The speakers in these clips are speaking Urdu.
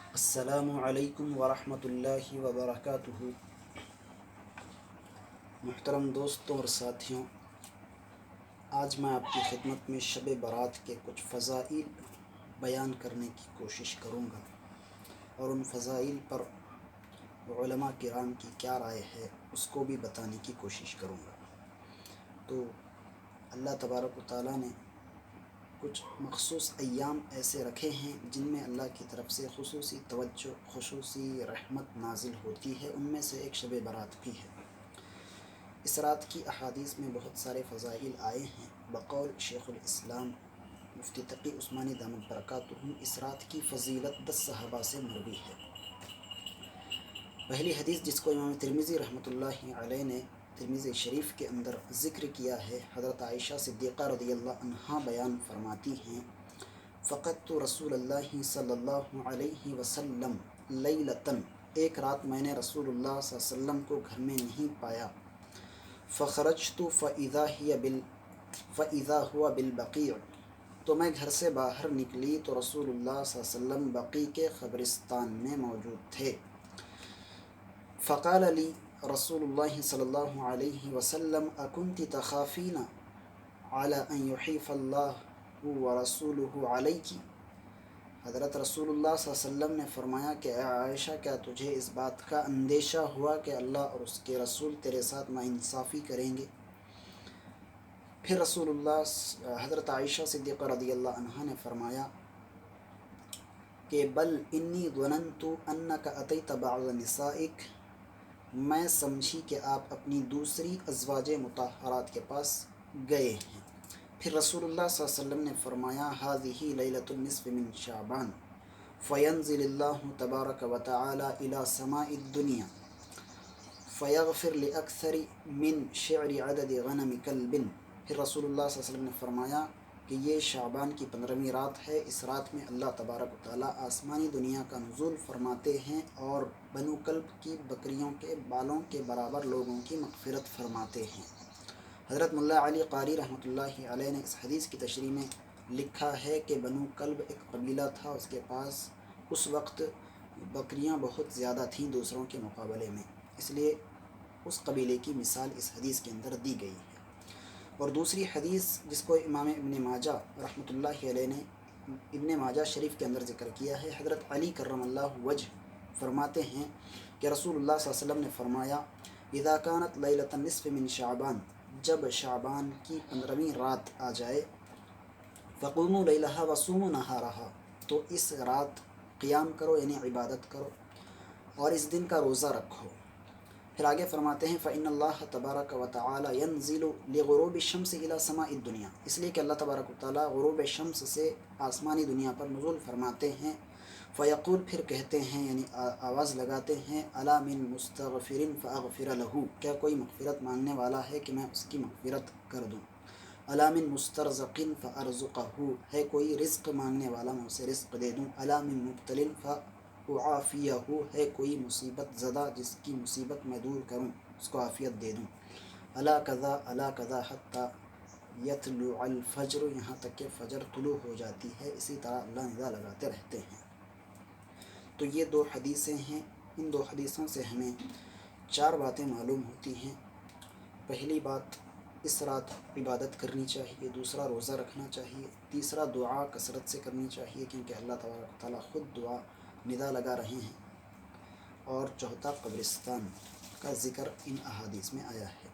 السلام علیکم ورحمۃ اللہ وبرکاتہ۔ محترم دوستوں اور ساتھیوں، آج میں آپ کی خدمت میں شب برات کے کچھ فضائل بیان کرنے کی کوشش کروں گا اور ان فضائل پر علماء کرام کی کیا رائے ہے اس کو بھی بتانے کی کوشش کروں گا۔ تو اللہ تبارک و تعالیٰ نے کچھ مخصوص ایام ایسے رکھے ہیں جن میں اللہ کی طرف سے خصوصی توجہ، خصوصی رحمت نازل ہوتی ہے، ان میں سے ایک شب برات بھی ہے۔ اس رات کی احادیث میں بہت سارے فضائل آئے ہیں۔ بقول شیخ الاسلام مفتی تقی عثمانی دامت برکاتہ، اس رات کی فضیلت 10 صحابہ سے مروی ہے۔ پہلی حدیث جس کو امام ترمذی رحمۃ اللہ علیہ نے ترمذی شریف کے اندر ذکر کیا ہے، حضرت عائشہ صدیقہ رضی اللہ عنہا بیان فرماتی ہیں، فقدت رسول اللہ صلی اللہ علیہ وسلم لیلتن، ایک رات میں نے رسول اللہ صلی اللہ علیہ وسلم کو گھر میں نہیں پایا، فخرجت فإذا هو بالبقیع، تو میں گھر سے باہر نکلی تو رسول اللہ صلی اللہ علیہ وسلم بقیع کے قبرستان میں موجود تھے۔ فقال لی رسول اللہ صلی اللہ علیہ وسلم اکنت تخافین علی ان یحیف اللہ ورسولہ علیک، حضرت رسول اللہ صلی اللہ علیہ وسلم نے فرمایا کہ اے عائشہ، کیا تجھے اس بات کا اندیشہ ہوا کہ اللہ اور اس کے رسول تیرے ساتھ ناانصافی کریں گے؟ پھر رسول اللہ حضرت عائشہ صدیقہ رضی اللہ عنہا نے فرمایا کہ بل انی ظننت انک اتیت بعض نسائک، میں سمجھی کہ آپ اپنی دوسری ازواج مطہرات کے پاس گئے ہیں۔ پھر رسول اللہ صلی اللہ علیہ وسلم نے فرمایا هذه ليلة النصف من شعبان فينزل الله تبارک وتعالى إلى سماء الدنيا فيغفر لأكثر من شعر عدد غنم كلب، پھر رسول اللہ صلی اللہ علیہ وسلم نے فرمایا کہ یہ شعبان کی 15ویں رات ہے، اس رات میں اللہ تبارک و تعالیٰ آسمانی دنیا کا نزول فرماتے ہیں اور بنو کلب کی بکریوں کے بالوں کے برابر لوگوں کی مغفرت فرماتے ہیں۔ حضرت ملا علی قاری رحمۃ اللہ علیہ نے اس حدیث کی تشریح میں لکھا ہے کہ بنو کلب ایک قبیلہ تھا، اس کے پاس اس وقت بکریاں بہت زیادہ تھیں دوسروں کے مقابلے میں، اس لیے اس قبیلے کی مثال اس حدیث کے اندر دی گئی ہے۔ اور دوسری حدیث جس کو امام ابن ماجہ رحمۃ اللہ علیہ نے ابن ماجہ شریف کے اندر ذکر کیا ہے، حضرت علی کرم اللہ وجہ فرماتے ہیں کہ رسول اللہ صلی اللہ علیہ وسلم نے فرمایا اذا كانت لیلۃ النصف من شعبان، جب شعبان کی 15ویں رات آ جائے، فقوموا لیلہا وصوموا نہارہا، تو اس رات قیام کرو یعنی عبادت کرو اور اس دن کا روزہ رکھو۔ پھر آگے فرماتے ہیں فإن اللہ تبارک و تعالی ینزل لغروب الشمس الی سماء الدنیا، اس لیے کہ اللہ تبارک و تعالی غروب شمس سے آسمانی دنیا پر نزول فرماتے ہیں، فیقول، پھر کہتے ہیں یعنی آواز لگاتے ہیں، الا من مستغفر فاغفر له، کیا کوئی مغفرت مانگنے والا ہے کہ میں اس کی مغفرت کر دوں؟ الا من مسترزق فارزقہ، ہے کوئی رزق مانگنے والا میں اسے رزق دے دوں؟ الا من مبتل فاعافیہ، ہے کوئی مصیبت زدہ جس کی مصیبت میں دور کروں، اس کو عافیت دے دوں؟ الا کذا حتی یطلع الفجر، یہاں تک کہ فجر طلوع ہو جاتی ہے، اسی طرح اللہ ندا لگاتے رہتے ہیں۔ تو یہ 2 حدیثیں ہیں، ان 2 حدیثوں سے ہمیں 4 باتیں معلوم ہوتی ہیں۔ پہلی بات، اس رات عبادت کرنی چاہیے، دوسرا روزہ رکھنا چاہیے، تیسرا دعا کثرت سے کرنی چاہیے کیونکہ اللہ تبارک و تعالیٰ خود دعا ندا لگا رہے ہیں، اور چوتھا قبرستان کا ذکر ان احادیث میں آیا ہے۔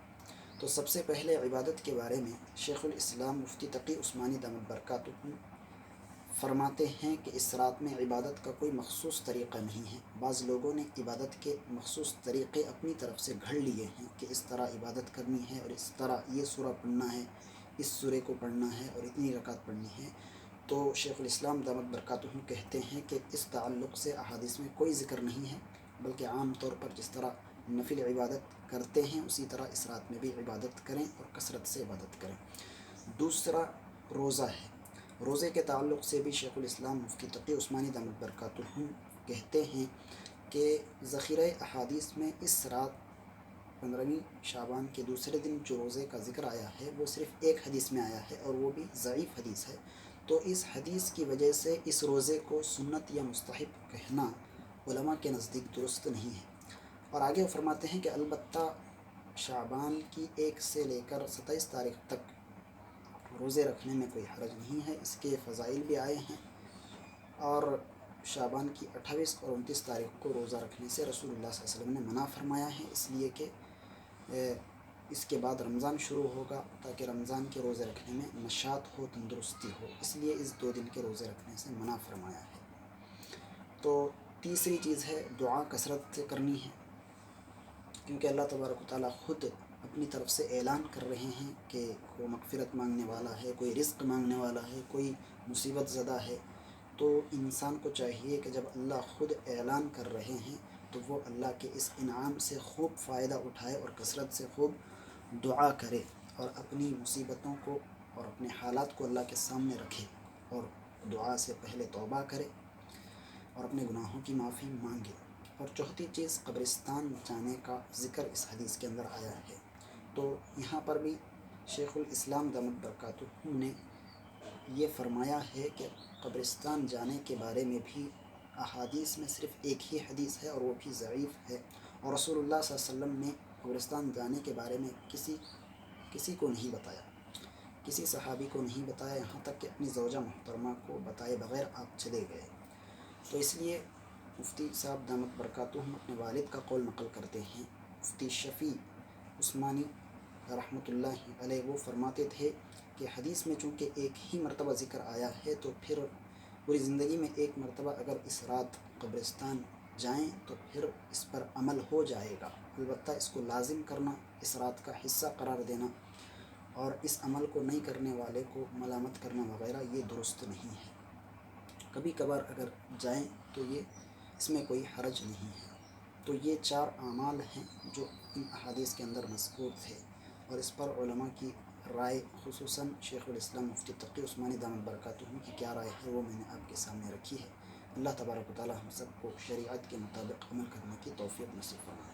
تو سب سے پہلے عبادت کے بارے میں شیخ الاسلام مفتی تقی عثمانی دامت برکاتہ فرماتے ہیں کہ اس رات میں عبادت کا کوئی مخصوص طریقہ نہیں ہے۔ بعض لوگوں نے عبادت کے مخصوص طریقے اپنی طرف سے گھڑ لیے ہیں کہ اس طرح عبادت کرنی ہے اور اس طرح یہ سورہ پڑھنا ہے، اس سورے کو پڑھنا ہے اور اتنی رکعت پڑھنی ہے۔ تو شیخ الاسلام دامت برکاتہ کہتے ہیں کہ اس تعلق سے احادیث میں کوئی ذکر نہیں ہے، بلکہ عام طور پر جس طرح نفل عبادت کرتے ہیں اسی طرح اس رات میں بھی عبادت کریں اور کثرت سے عبادت کریں۔ دوسرا روزہ ہے۔ روزے کے تعلق سے بھی شیخ الاسلام مفتی تقی عثمانی دامت برکاتہ کہتے ہیں کہ ذخیرہ احادیث میں اس رات 15ویں شعبان کے دوسرے دن جو روزے کا ذکر آیا ہے وہ صرف ایک حدیث میں آیا ہے اور وہ بھی ضعیف حدیث ہے، تو اس حدیث کی وجہ سے اس روزے کو سنت یا مستحب کہنا علماء کے نزدیک درست نہیں ہے۔ اور آگے وہ فرماتے ہیں کہ البتہ شعبان کی 1 سے لے کر 27 تاریخ تک روزے رکھنے میں کوئی حرج نہیں ہے، اس کے فضائل بھی آئے ہیں، اور شعبان کی 28 اور 29 تاریخ کو روزہ رکھنے سے رسول اللہ صلی اللہ علیہ وسلم نے منع فرمایا ہے، اس لیے کہ اس کے بعد رمضان شروع ہوگا تاکہ رمضان کے روزے رکھنے میں نشاط ہو، تندرستی ہو، اس لیے اس 2 دن کے روزے رکھنے سے منع فرمایا ہے۔ تو تیسری چیز ہے دعا کثرت سے کرنی ہے، کیونکہ اللہ تبارک و تعالیٰ خود اپنی طرف سے اعلان کر رہے ہیں کہ کوئی مغفرت مانگنے والا ہے، کوئی رزق مانگنے والا ہے، کوئی مصیبت زدہ ہے، تو انسان کو چاہیے کہ جب اللہ خود اعلان کر رہے ہیں تو وہ اللہ کے اس انعام سے خوب فائدہ اٹھائے اور کثرت سے خوب دعا کرے، اور اپنی مصیبتوں کو اور اپنے حالات کو اللہ کے سامنے رکھے، اور دعا سے پہلے توبہ کرے اور اپنے گناہوں کی معافی مانگے۔ اور چوتھی چیز قبرستان جانے کا ذکر اس حدیث کے اندر آیا ہے، تو یہاں پر بھی شیخ الاسلام دامت برکاتہ نے یہ فرمایا ہے کہ قبرستان جانے کے بارے میں بھی احادیث میں صرف ایک ہی حدیث ہے، اور وہ بھی ضعیف ہے، اور رسول اللہ صلی اللہ علیہ وسلم نے قبرستان جانے کے بارے میں کسی کو نہیں بتایا، کسی صحابی کو نہیں بتایا، یہاں تک کہ اپنی زوجہ محترمہ کو بتائے بغیر آپ چلے گئے۔ تو اس لیے مفتی صاحب دامت برکاتہم اپنے والد کا قول نقل کرتے ہیں، مفتی شفیع عثمانی رحمۃ اللہ علیہ، وہ فرماتے تھے کہ حدیث میں چونکہ ایک ہی مرتبہ ذکر آیا ہے تو پھر پوری زندگی میں ایک مرتبہ اگر اس رات قبرستان جائیں تو پھر اس پر عمل ہو جائے گا، البتہ اس کو لازم کرنا، اس رات کا حصہ قرار دینا اور اس عمل کو نہیں کرنے والے کو ملامت کرنا وغیرہ یہ درست نہیں ہے۔ کبھی کبھار اگر جائیں تو اس میں کوئی حرج نہیں ہے۔ تو یہ 4 اعمال ہیں جو ان احادیث کے اندر مذکور تھے، اور اس پر علماء کی رائے، خصوصاً شیخ الاسلام مفتی تقی عثمانی دامت برکاتہم کی کیا رائے ہے وہ میں نے آپ کے سامنے رکھی ہے۔ اللہ تبارک و تعالیٰ ہم سب کو شریعت کے مطابق عمل کرنے کی توفیق نصیب فرمائے۔